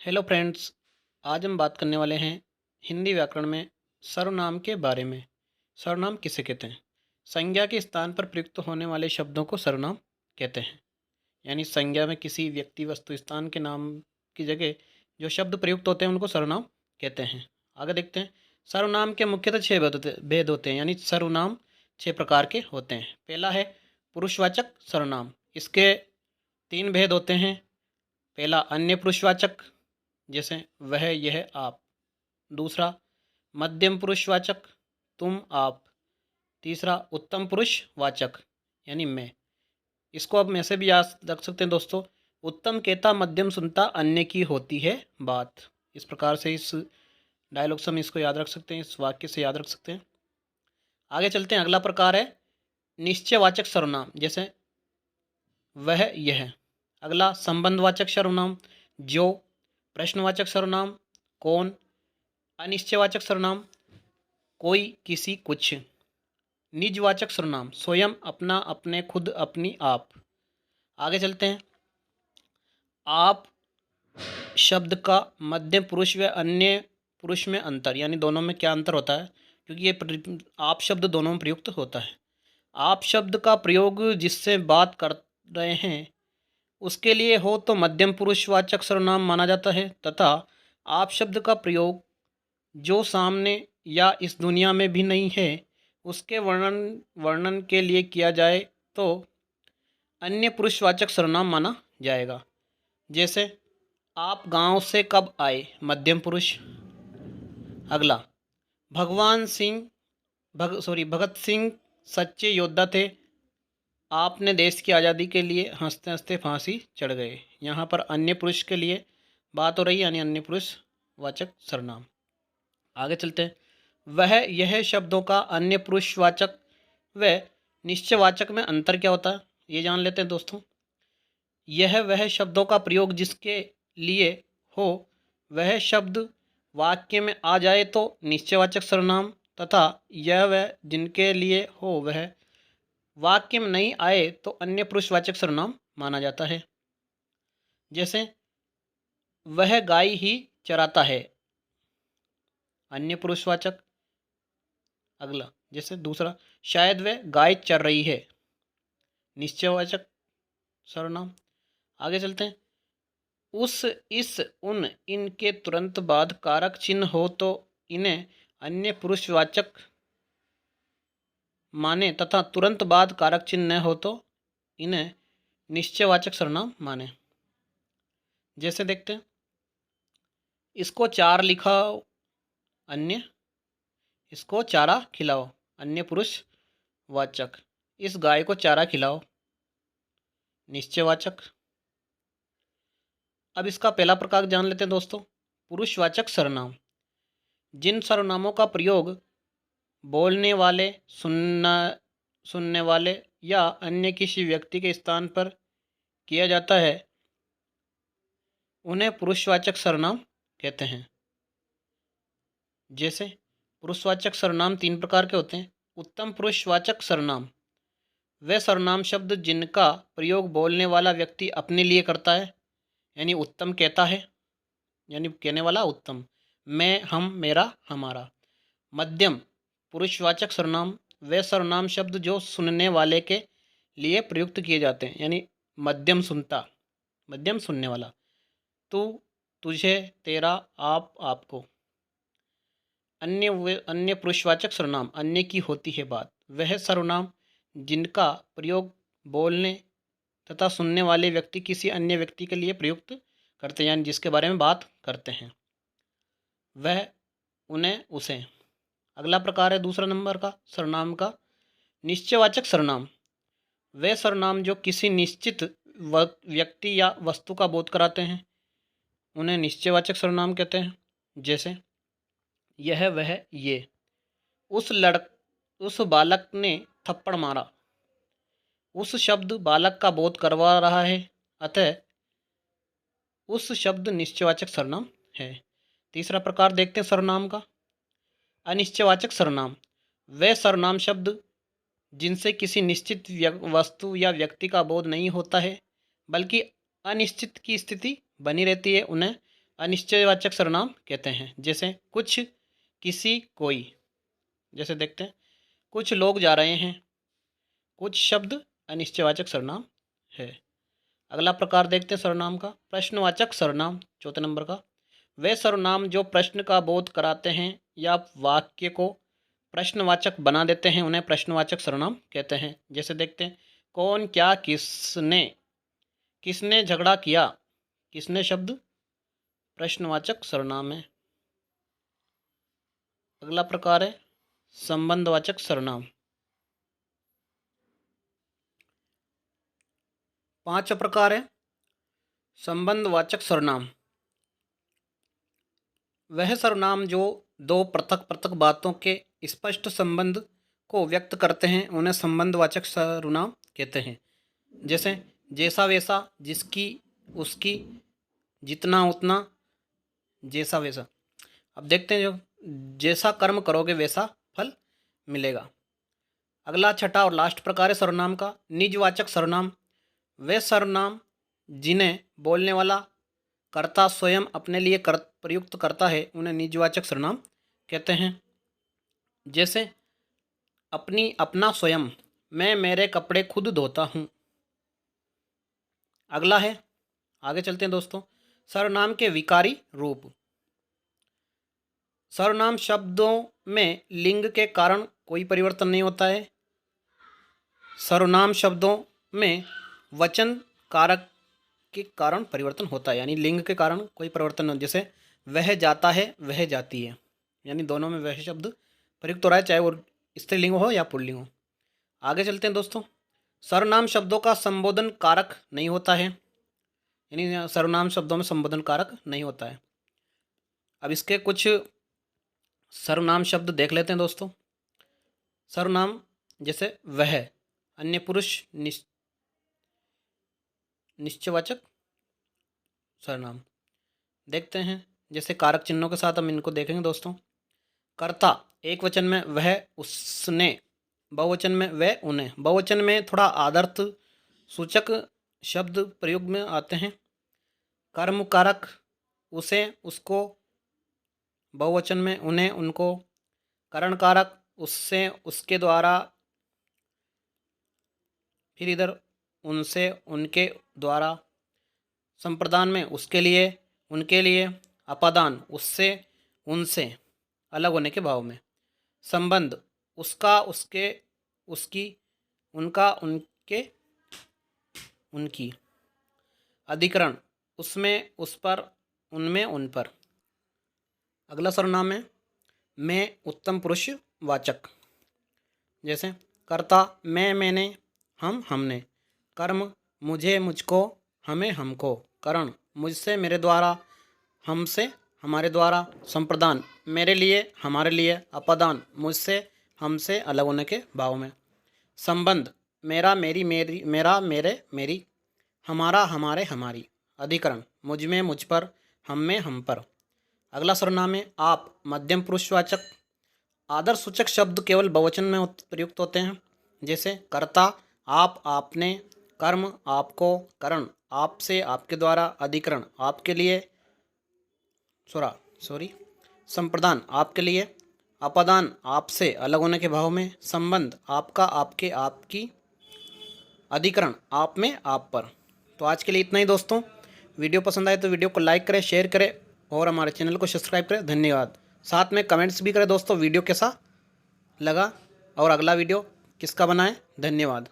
Hello friends. आज हम बात करने वाले हैं हिंदी व्याकरण में सर्वनाम के बारे में। सर्वनाम किसे कहते हैं? संज्ञा के स्थान पर प्रयुक्त होने वाले शब्दों को सर्वनाम कहते हैं। यानी संज्ञा में किसी व्यक्ति वस्तु स्थान के नाम की जगह जो शब्द प्रयुक्त होते हैं उनको सर्वनाम कहते हैं। आगे देखते हैं। सर्वनाम के मुख्यतः 6 भेद होते हैं। यानी सर्वनाम 6 प्रकार के होते हैं। पहला है पुरुषवाचक सर्वनाम। इसके 3 भेद होते हैं। पहला अन्य पुरुषवाचक, जैसे वह यह आप। दूसरा मध्यम पुरुषवाचक, तुम आप। तीसरा उत्तम पुरुषवाचक, यानी मैं। इसको अब ऐसे भी याद रख सकते हैं दोस्तों। उत्तम कहता, मध्यम सुनता, अन्य की होती है बात। इस प्रकार से इस डायलॉग से हम इसको याद रख सकते हैं, इस वाक्य से याद रख सकते हैं। आगे चलते हैं। अगला प्रकार है निश्चयवाचक सर्वनाम, जैसे वह यह। अगला संबंधवाचक सर्वनाम, जो। प्रश्नवाचक सर्वनाम, कौन। अनिश्चयवाचक सर्वनाम, कोई, किसी, कुछ। निजवाचक सर्वनाम, स्वयं, अपना, अपने, खुद, अपनी, आप। आगे चलते हैं। आप शब्द का मध्य पुरुष व अन्य पुरुष में अंतर, यानी दोनों में क्या अंतर होता है, क्योंकि ये आप शब्द दोनों में प्रयुक्त होता है। आप शब्द का प्रयोग जिससे बात कर रहे हैं उसके लिए हो तो मध्यम पुरुषवाचक सर्वनाम माना जाता है, तथा आप शब्द का प्रयोग जो सामने या इस दुनिया में भी नहीं है उसके वर्णन के लिए किया जाए तो अन्य पुरुषवाचक सर्वनाम माना जाएगा। जैसे आप गांव से कब आए, मध्यम पुरुष। अगला भगत सिंह सच्चे योद्धा थे, आपने देश की आज़ादी के लिए हंसते हंसते फांसी चढ़ गए। यहाँ पर अन्य पुरुष के लिए बात हो रही है, यानी अन्य पुरुषवाचक सर्वनाम। आगे चलते हैं। वह यह शब्दों का अन्य पुरुषवाचक व निश्चयवाचक में अंतर क्या होता है, ये जान लेते हैं दोस्तों। यह वह शब्दों का प्रयोग जिसके लिए हो वह शब्द वाक्य में आ जाए तो निश्चयवाचक सर्वनाम, तथा यह वह जिनके लिए हो वह वाक्य में नहीं आए तो अन्य पुरुषवाचक सर्वनाम माना जाता है। जैसे वह गाय ही चराता है, अन्य पुरुषवाचक। अगला जैसे दूसरा, शायद वह गाय चर रही है, निश्चयवाचक सर्वनाम। आगे चलते हैं। उस, इस, उन, इनके तुरंत बाद कारक चिन्ह हो तो इन्हें अन्य पुरुषवाचक माने, तथा तुरंत बाद कारक चिन्ह न हो तो इन्हें निश्चयवाचक सर्वनाम माने। जैसे देखते हैं। इसको चार लिखाओ, अन्य। इसको चारा खिलाओ, अन्य पुरुषवाचक। इस गाय को चारा खिलाओ, निश्चयवाचक। अब इसका पहला प्रकार जान लेते हैं दोस्तों, पुरुषवाचक सर्वनाम। जिन सर्वनामों का प्रयोग बोलने वाले, सुनने वाले या अन्य किसी व्यक्ति के स्थान पर किया जाता है उन्हें पुरुषवाचक सर्वनाम कहते हैं। जैसे पुरुषवाचक सर्वनाम 3 प्रकार के होते हैं। उत्तम पुरुषवाचक सर्वनाम, वे सर्वनाम शब्द जिनका प्रयोग बोलने वाला व्यक्ति अपने लिए करता है, यानी उत्तम कहता है, यानी कहने वाला उत्तम। मैं, हम, मेरा, हमारा। मध्यम पुरुषवाचक सर्वनाम, वे सर्वनाम शब्द जो सुनने वाले के लिए प्रयुक्त किए जाते हैं, यानी मध्यम सुनता, मध्यम सुनने वाला। तू, तुझे, तेरा, आप, आपको। अन्य पुरुषवाचक सर्वनाम, अन्य की होती है बात, वह सर्वनाम जिनका प्रयोग बोलने तथा सुनने वाले व्यक्ति किसी अन्य व्यक्ति के लिए प्रयुक्त करते हैं, यानी जिसके बारे में बात करते हैं, वह, उन्हें, उसे। अगला प्रकार है दूसरा नंबर का सर्वनाम का, निश्चयवाचक सर्वनाम। वे सर्वनाम जो किसी निश्चित व्यक्ति या वस्तु का बोध कराते हैं उन्हें निश्चयवाचक सर्वनाम कहते हैं। जैसे यह, वह, ये। उस बालक ने थप्पड़ मारा, उस शब्द बालक का बोध करवा रहा है, अतः उस शब्द निश्चयवाचक सर्वनाम है। तीसरा प्रकार देखते हैं सर्वनाम का, अनिश्चयवाचक सर्वनाम। वे सर्वनाम शब्द जिनसे किसी निश्चित वस्तु या व्यक्ति का बोध नहीं होता है बल्कि अनिश्चित की स्थिति बनी रहती है उन्हें अनिश्चयवाचक सर्वनाम कहते हैं। जैसे कुछ, किसी, कोई। जैसे देखते हैं, कुछ लोग जा रहे हैं। कुछ शब्द अनिश्चयवाचक सर्वनाम है। अगला प्रकार देखते हैं सर्वनाम का, प्रश्नवाचक सर्वनाम। चौथे नंबर का, वे सर्वनाम जो प्रश्न का बोध कराते हैं या वाक्य को प्रश्नवाचक बना देते हैं उन्हें प्रश्नवाचक सर्वनाम कहते हैं। जैसे देखते हैं, कौन, क्या, किसने। किसने झगड़ा किया। किसने शब्द प्रश्नवाचक सर्वनाम है। अगला प्रकार है संबंधवाचक सर्वनाम। पांचवा प्रकार है संबंधवाचक सर्वनाम। वह सर्वनाम जो दो पृथक पृथक बातों के स्पष्ट संबंध को व्यक्त करते हैं उन्हें संबंधवाचक सर्वनाम कहते हैं। जैसे जैसा वैसा, जिसकी उसकी, जितना उतना, जैसा वैसा। अब देखते हैं, जो जैसा कर्म करोगे वैसा फल मिलेगा। अगला छठा और लास्ट प्रकार है सर्वनाम का निजवाचक सर्वनाम। वे सर्वनाम जिन्हें बोलने वाला कर्ता स्वयं अपने लिए प्रयुक्त करता है उन्हें निजवाचक सर्वनाम कहते हैं। जैसे अपनी, अपना, स्वयं। मैं मेरे कपड़े खुद धोता हूँ। अगला है, आगे चलते हैं दोस्तों, सर्वनाम के विकारी रूप। सर्वनाम शब्दों में लिंग के कारण कोई परिवर्तन नहीं होता है। सर्वनाम शब्दों में वचन कारक के कारण परिवर्तन होता है, यानी लिंग के कारण कोई परिवर्तन नहीं। जैसे वह जाता है, वह जाती है, यानी दोनों में वह शब्द प्रयुक्त हो रहा है, चाहे वो स्त्रीलिंग हो या पुल्लिंग हो। आगे चलते हैं दोस्तों, सर्वनाम शब्दों का संबोधन कारक नहीं होता है, यानी सर्वनाम शब्दों में संबोधन कारक नहीं होता है। अब इसके कुछ सर्वनाम शब्द देख लेते हैं दोस्तों। सर्वनाम जैसे वह, अन्य पुरुष, निश्चयवाचक सर्वनाम। देखते हैं, जैसे कारक चिन्हों के साथ हम इनको देखेंगे दोस्तों। कर्ता एक वचन में वह, उसने। बहुवचन में वह, उन्हें। बहुवचन में थोड़ा आदर्थ सूचक शब्द प्रयोग में आते हैं। कर्म कारक उसे, उसको। बहुवचन में उन्हें, उनको। करण कारक उससे, उसके द्वारा। फिर इधर उनसे, उनके द्वारा। संप्रदान में उसके लिए, उनके लिए। अपादान उससे, उनसे, अलग होने के भाव में। संबंध उसका, उसके, उसकी, उनका, उनके, उनकी। अधिकरण उसमें, उस पर, उनमें, उन पर। अगला सर्वनाम है मैं उत्तम पुरुष वाचक। जैसे कर्ता मैं, मैंने, हम, हमने। कर्म मुझे, मुझको, हमें, हमको। करण मुझसे, मेरे द्वारा, हमसे, हमारे द्वारा। संप्रदान मेरे लिए, हमारे लिए। अपादान मुझसे, हमसे, अलग होने के भाव में। संबंध मेरा, मेरी, मेरी, मेरा, मेरे, मेरी। हमारा, हमारे, हमारी। अधिकरण मुझ में, मुझ पर, हम में, हम पर। अगला सर्वनाम है आप, मध्यम पुरुषवाचक। आदर सूचक शब्द केवल बहुवचन में प्रयुक्त होते हैं। जैसे कर्ता आप, आपने। कर्म आपको। करण आपसे, आपके द्वारा। अधिकरण आपके लिए, सॉरी संप्रदान आपके लिए। अपादान आपसे, अलग होने के भाव में। संबंध आपका, आपके, आपकी। अधिकरण आप में, आप पर। तो आज के लिए इतना ही दोस्तों। वीडियो पसंद आए तो वीडियो को लाइक करें, शेयर करें और हमारे चैनल को सब्सक्राइब करें। धन्यवाद। साथ में कमेंट्स भी करें दोस्तों, वीडियो कैसा लगा और अगला वीडियो किसका बनाएं। धन्यवाद।